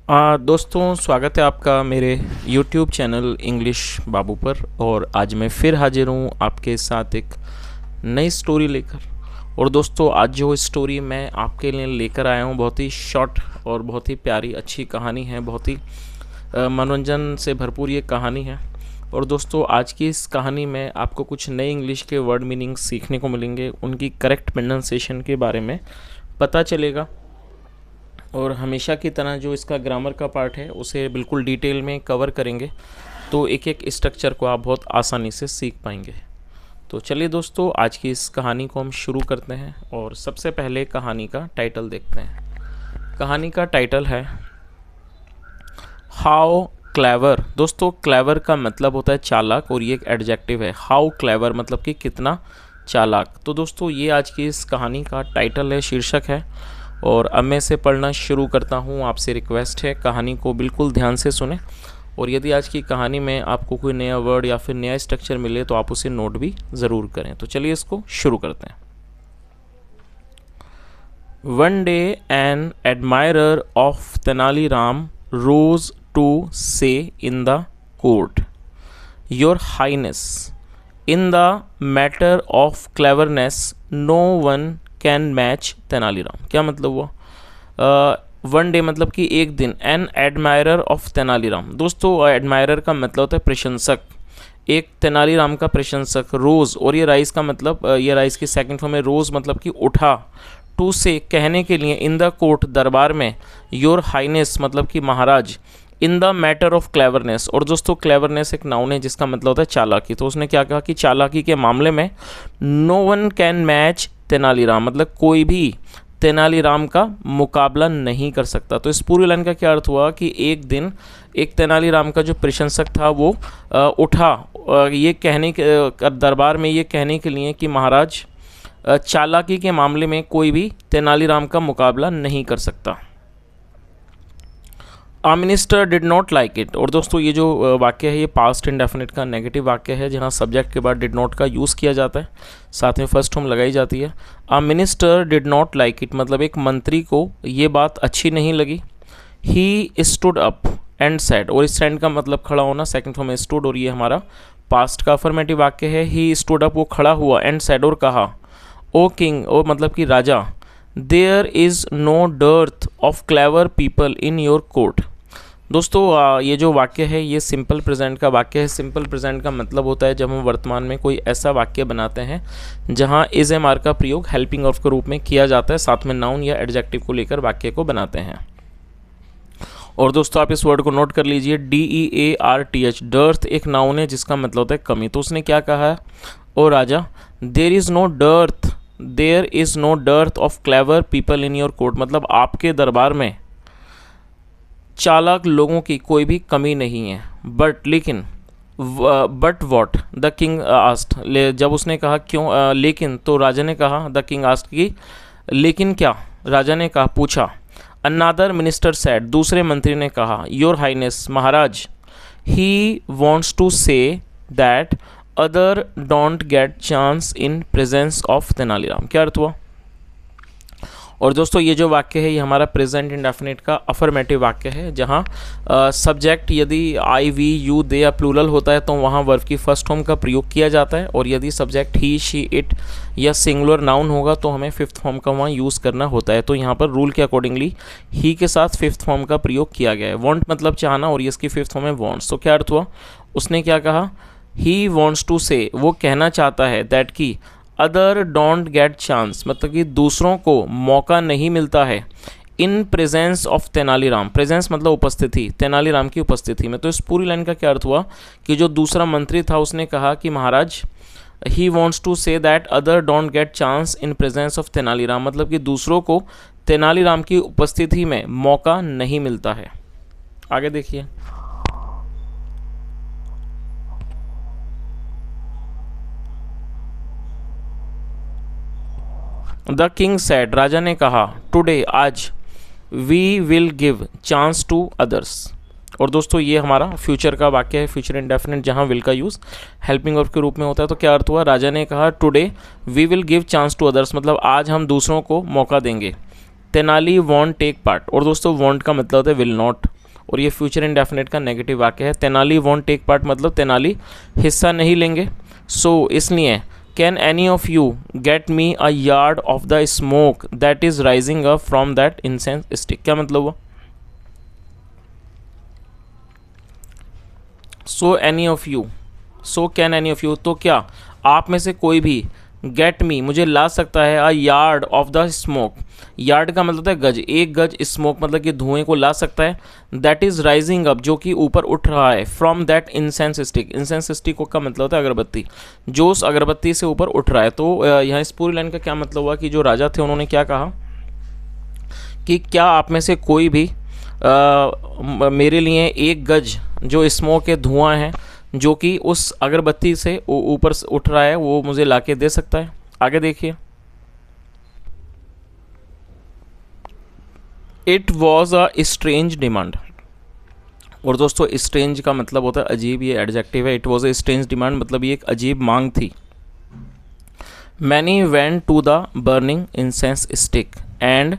दोस्तों, स्वागत है आपका मेरे YouTube चैनल इंग्लिश बाबू पर। और आज मैं फिर हाजिर हूँ आपके साथ एक नई स्टोरी लेकर। और दोस्तों, आज जो स्टोरी मैं आपके लिए लेकर आया हूँ बहुत ही शॉर्ट और बहुत ही प्यारी अच्छी कहानी है। बहुत ही मनोरंजन से भरपूर ये कहानी है। और दोस्तों, आज की इस कहानी में आपको कुछ नए इंग्लिश के वर्ड मीनिंग सीखने को मिलेंगे, उनकी करेक्ट प्रोनाउंसिएशन के बारे में पता चलेगा। और हमेशा की तरह जो इसका ग्रामर का पार्ट है उसे बिल्कुल डिटेल में कवर करेंगे, तो एक एक स्ट्रक्चर को आप बहुत आसानी से सीख पाएंगे। तो चलिए दोस्तों, आज की इस कहानी को हम शुरू करते हैं। और सबसे पहले कहानी का टाइटल देखते हैं। कहानी का टाइटल है हाउ क्लेवर। दोस्तों, क्लेवर का मतलब होता है चालाक, और ये एक एडजेक्टिव है। हाउ क्लेवर मतलब कि कितना चालाक। तो दोस्तों, ये आज की इस कहानी का टाइटल है, शीर्षक है। और अब मैं इसे पढ़ना शुरू करता हूँ। आपसे रिक्वेस्ट है कहानी को बिल्कुल ध्यान से सुने, और यदि आज की कहानी में आपको कोई नया वर्ड या फिर नया स्ट्रक्चर मिले तो आप उसे नोट भी ज़रूर करें। तो चलिए इसको शुरू करते हैं। One day an admirer of Tenaliram rose to say in the court, your highness, in the matter of cleverness no one can match Tenaliram. क्या मतलब हुआ? वन डे मतलब कि एक दिन, एन एडमायरर ऑफ तेनालीराम। दोस्तों, एडमायरर का मतलब होता है प्रशंसक, एक तेनालीराम का प्रशंसक। रोज़, और ये राइज का मतलब, ये राइज की सेकंड फॉर्म में रोज़ मतलब कि उठा। टू से कहने के लिए, इन द कोर्ट दरबार में, योर हाइनेस मतलब कि महाराज, in the matter of cleverness. और दोस्तों, क्लेवरनेस एक नाउन है जिसका मतलब होता है चालाकी। तो उसने क्या कहा कि चालाकी के मामले में no one can match Tenaliram, मतलब कोई भी तेनालीराम का मुकाबला नहीं कर सकता। तो इस पूरी लाइन का क्या अर्थ हुआ कि एक दिन एक तेनालीराम का जो प्रशंसक था वो उठा ये कहने के दरबार में, ये कहने के लिए कि महाराज, चालाकी के मामले में कोई भी तेनालीराम का मुकाबला नहीं कर सकता। A minister did not like it. और दोस्तों, ये जो वाक्य है ये पास्ट इंडेफिनिट का नेगेटिव वाक्य है, जहाँ सब्जेक्ट के बाद डिड नॉट का यूज़ किया जाता है, साथ में फर्स्ट फॉर्म लगाई जाती है। A minister did not like it मतलब एक मंत्री को ये बात अच्छी नहीं लगी। He stood up and said, और स्टैंड का मतलब खड़ा होना, सेकंड फॉर्म में स्टूड, और ये हमारा पास्ट का अफर्मेटिव वाक्य है। ही स्टूड अप, वो खड़ा हुआ, एंड सेड, और कहा, ओ किंग, और मतलब कि राजा, there is no dearth of clever people in your court. दोस्तों, ये जो वाक्य है ये सिंपल प्रेजेंट का वाक्य है। सिंपल प्रेजेंट का मतलब होता है जब हम वर्तमान में कोई ऐसा वाक्य बनाते हैं जहां इज एम आर का प्रयोग हेल्पिंग ऑफ के रूप में किया जाता है, साथ में नाउन या एडजेक्टिव को लेकर वाक्य को बनाते हैं। और दोस्तों, आप इस वर्ड को नोट कर लीजिए, DEARTH। डर्थ एक नाउन है जिसका मतलब होता है कमी। तो उसने क्या कहा? ओ राजा, there is no dearth of clever people in your court, मतलब आपके दरबार में चालाक लोगों की कोई भी कमी नहीं है। But what the king asked, जब उसने कहा क्यों, लेकिन, तो राजा ने कहा, द किंग आस्ट की, लेकिन क्या? राजा ने कहा, पूछा। अनदर मिनिस्टर सेड, दूसरे मंत्री ने कहा, योर हाइनेस, महाराज, he wants to say that other don't get chance in presence of Tenaliram. क्या अर्थ हुआ? और दोस्तों, ये जो वाक्य है ये हमारा प्रेजेंट इंडेफिनिट का अफर्मेटिव वाक्य है, जहाँ सब्जेक्ट यदि आई, वी, यू, दे या प्लूरल होता है तो वहाँ वर्ब की फर्स्ट फॉर्म का प्रयोग किया जाता है। और यदि सब्जेक्ट ही, शी, इट या सिंगुलर नाउन होगा तो हमें फिफ्थ फॉर्म का वहाँ यूज़ करना होता है। तो यहाँ पर रूल के अकॉर्डिंगली ही के साथ फिफ्थ फॉर्म का प्रयोग किया गया है। वॉन्ट मतलब चाहना, और इसकी फिफ्थ फॉर्म है वॉन्ट्स। तो क्या अर्थ हुआ? उसने क्या कहा? ही वॉन्ट्स टू से, वो कहना चाहता है, दैट की अदर डोंट गेट चांस, मतलब कि दूसरों को मौका नहीं मिलता है, इन प्रेजेंस ऑफ तेनालीराम। प्रेजेंस मतलब उपस्थिति, तेनालीराम की उपस्थिति में। तो इस पूरी लाइन का क्या अर्थ हुआ कि जो दूसरा मंत्री था उसने कहा कि महाराज, he wants to say that other don't get chance in presence of Tenaliram, मतलब कि दूसरों को तेनालीराम की उपस्थिति में मौका नहीं मिलता है। आगे देखिए। द किंग सेड, राजा ने कहा, टुडे, आज, we will give chance to others. और दोस्तों, ये हमारा फ्यूचर का वाक्य है, फ्यूचर इंडेफिनिट, जहाँ विल का यूज़ हेल्पिंग वर्ब के रूप में होता है। तो क्या अर्थ हुआ? राजा ने कहा, today we will give chance to others, मतलब आज हम दूसरों को मौका देंगे। तेनाली वॉन्ट टेक पार्ट, और दोस्तों वॉन्ट का मतलब होता है विल नॉट। और ये फ्यूचर इंडेफिनिट का नेगेटिव वाक्य है। तेनाली वॉन्ट टेक पार्ट मतलब तेनाली हिस्सा नहीं लेंगे। सो इसलिए can any of you get me a yard of the smoke that is rising up from that incense stick, क्या मतलब हुआ? So any of you, so can any of you, तो क्या आप में से कोई भी गेट मी मुझे ला सकता है a yard of the smoke, yard का मतलब है गज, एक गज, स्मोक मतलब कि धुएं को ला सकता है, दैट इज राइजिंग अप जो कि ऊपर उठ रहा है, from that incense stick, incense stick का मतलब होता है अगरबत्ती, जो उस अगरबत्ती से ऊपर उठ रहा है। तो यहाँ इस पूरी लाइन का क्या मतलब हुआ कि जो राजा थे उन्होंने क्या कहा कि क्या आप में से कोई भी मेरे लिए एक गज जो स्मोक है, धुआं है जो कि उस अगरबत्ती से ऊपर उठ रहा है, वो मुझे लाके दे सकता है। आगे देखिए, it was a strange demand, और दोस्तों स्ट्रेंज का मतलब होता है अजीब, ये एडजेक्टिव है। It was a strange demand मतलब ये एक अजीब मांग थी। Many went to the burning incense stick and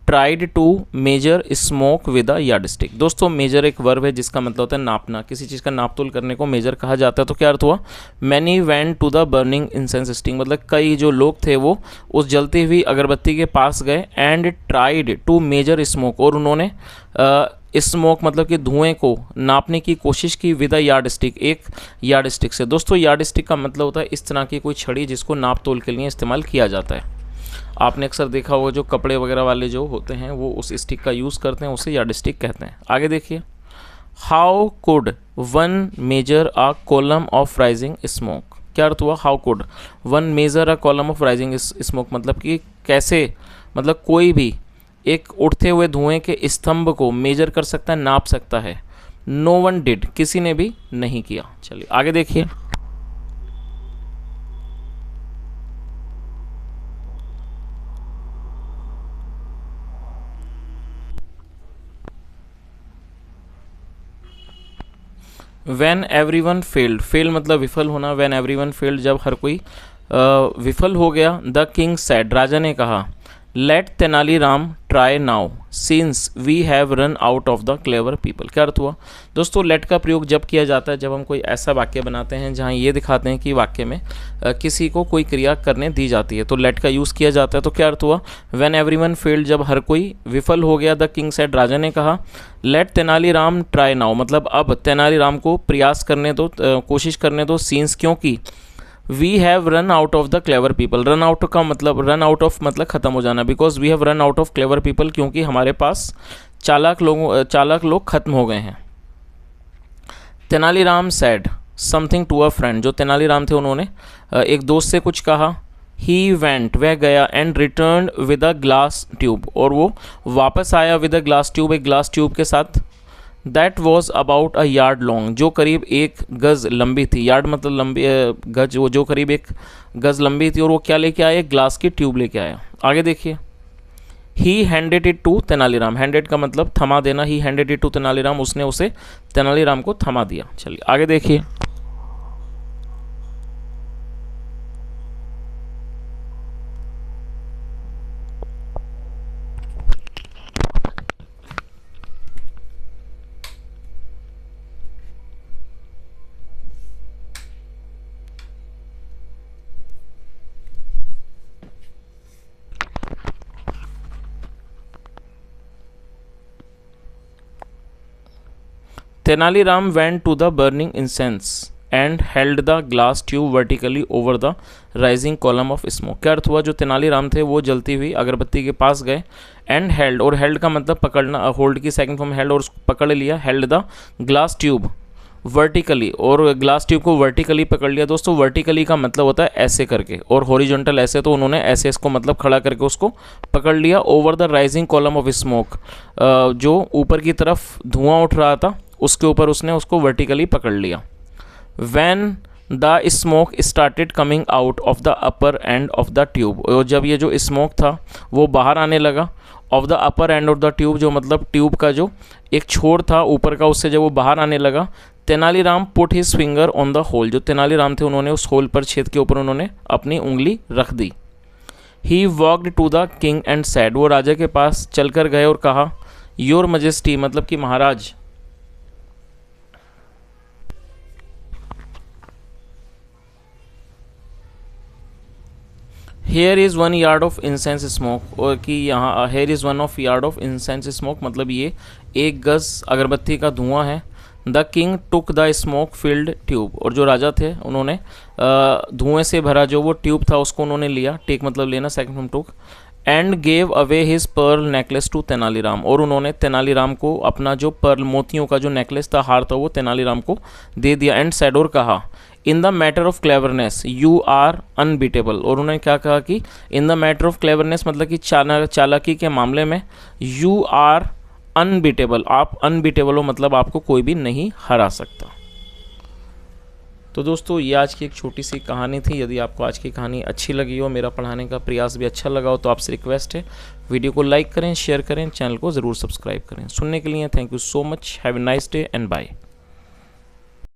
tried to measure smoke with a yard stick. दोस्तों मेजर एक वर्ब है जिसका मतलब होता है नापना, किसी चीज़ का नापतोल करने को मेजर कहा जाता है। तो क्या अर्थ हुआ? Many went to the burning incense stick मतलब कई जो लोग थे वो उस जलती हुई अगरबत्ती के पास गए, and tried to measure smoke, और उन्होंने स्मोक मतलब कि धुएं को नापने की कोशिश की विद अ यार्ड स्टिक, एक यार्ड स्टिक से। दोस्तों यार्ड स्टिक का मतलब होता है इस तरह की कोई छड़ी जिसको नाप तोल के लिए इस्तेमाल किया जाता है। आपने अक्सर देखा होगा जो कपड़े वगैरह वाले जो होते हैं वो उस स्टिक का यूज़ करते हैं, उसे यार्ड स्टिक कहते हैं। आगे देखिए, how could one measure a column of rising smoke, क्या अर्थ हुआ? How could one measure a column of rising smoke मतलब कि कैसे, मतलब कोई भी एक उठते हुए धुएं के स्तंभ को मेजर कर सकता है, नाप सकता है। नो वन डिड, किसी ने भी नहीं किया। चलिए आगे देखिए, when every one failed, fail मतलब विफल होना, वैन एवरी वन फेल्ड जब हर कोई विफल हो गया, द किंग सैड राजा ने कहा, लेट Tenaliram try now since we have run out of the clever people. क्या अर्थ हुआ? दोस्तों लेट का प्रयोग जब किया जाता है जब हम कोई ऐसा वाक्य बनाते हैं जहां ये दिखाते हैं कि वाक्य में किसी को कोई क्रिया करने दी जाती है, तो लेट का यूज़ किया जाता है। तो क्या अर्थ हुआ? व्हेन एवरीवन फेल्ड जब हर कोई विफल हो गया, द किंग सेड राजा ने कहा, लेट तेनालीराम ट्राई नाउ मतलब अब तेनालीराम को प्रयास करने दो, कोशिश करने दो, सीन्स क्योंकि we have run out of the clever people, run out का मतलब रन आउट ऑफ मतलब ख़त्म हो जाना, because we have run out of clever people क्योंकि हमारे पास चालाक लोग खत्म हो गए हैं। Tenaliram said something to a friend, जो तेनालीराम थे उन्होंने एक दोस्त से कुछ कहा। ही वेंट वह गया, and return with a glass tube और वो वापस आया विद अ ग्लास ट्यूब एक ग्लास ट्यूब के साथ। That was about a yard long, जो करीब एक गज लंबी थी, यार्ड मतलब लंबी, गज वो जो करीब एक गज लंबी थी, और वो क्या लेके आया? एक ग्लास की ट्यूब लेके आया। आगे देखिए, he handed it to Tenaliram, handed का मतलब थमा देना, he handed it to Tenaliram उसने उसे तेनालीराम को थमा दिया। चलिए आगे देखिए, Tenaliram went to the burning incense and held the glass tube vertically over the rising column of smoke। क्या अर्थ हुआ? जो तेनालीराम थे वो जलती हुई अगरबत्ती के पास गए, एंड हेल्ड, और हेल्ड का मतलब पकड़ना, होल्ड की सेकंड फॉर्म हेल्ड, और उसको पकड़ लिया, held the glass tube vertically, और ग्लास ट्यूब को वर्टिकली पकड़ लिया। दोस्तों वर्टिकली का मतलब होता है ऐसे करके, और हॉरिजॉन्टल ऐसे, तो उन्होंने ऐसे इसको मतलब खड़ा करके उसको पकड़ लिया। Over the rising column of smoke, जो ऊपर की तरफ धुआं उठ रहा था उसके ऊपर उसने उसको वर्टिकली पकड़ लिया। When the smoke started coming out of the upper end of the tube, और जब ये जो स्मोक था वो बाहर आने लगा, of the upper end of the tube जो मतलब ट्यूब का जो एक छोर था ऊपर का, उससे जब वो बाहर आने लगा, Tenaliram put his finger on the hole, जो तेनालीराम थे उन्होंने उस होल पर, छेद के ऊपर उन्होंने अपनी उंगली रख दी। He walked to the king and said, वो राजा के पास चलकर गए और कहा, योर मजेस्टी मतलब कि महाराज, here is 1 yard of incense smoke, और कि यहाँ here is 1 of yard of incense smoke मतलब ये 1 गज अगरबत्ती का धुआं है। The king took the smoke filled tube, और जो राजा थे उन्होंने धुएं से भरा जो वो ट्यूब था उसको उन्होंने लिया, टेक मतलब लेना, second from took, and gave away his pearl necklace to Tenaliram, और उन्होंने तेनालीराम को अपना जो पर्ल मोतियों का जो नेकलेस था, हार था, वो तेनालीराम को दे दिया। एंड सैड, और कहा, in the matter of cleverness you are unbeatable, और उन्होंने क्या कहा कि in the matter of cleverness मतलब कि चालाकी के मामले में यू आर अनबीटेबल, आप अनबीटेबल हो मतलब आपको कोई भी नहीं हरा सकता। तो दोस्तों ये आज की एक छोटी सी कहानी थी। यदि आपको आज की कहानी अच्छी लगी हो, मेरा पढ़ाने का प्रयास भी अच्छा लगा हो, तो आपसे रिक्वेस्ट है वीडियो को लाइक करें, शेयर करें, चैनल को ज़रूर सब्सक्राइब करें। सुनने के लिए thank you so much, have a nice day and bye.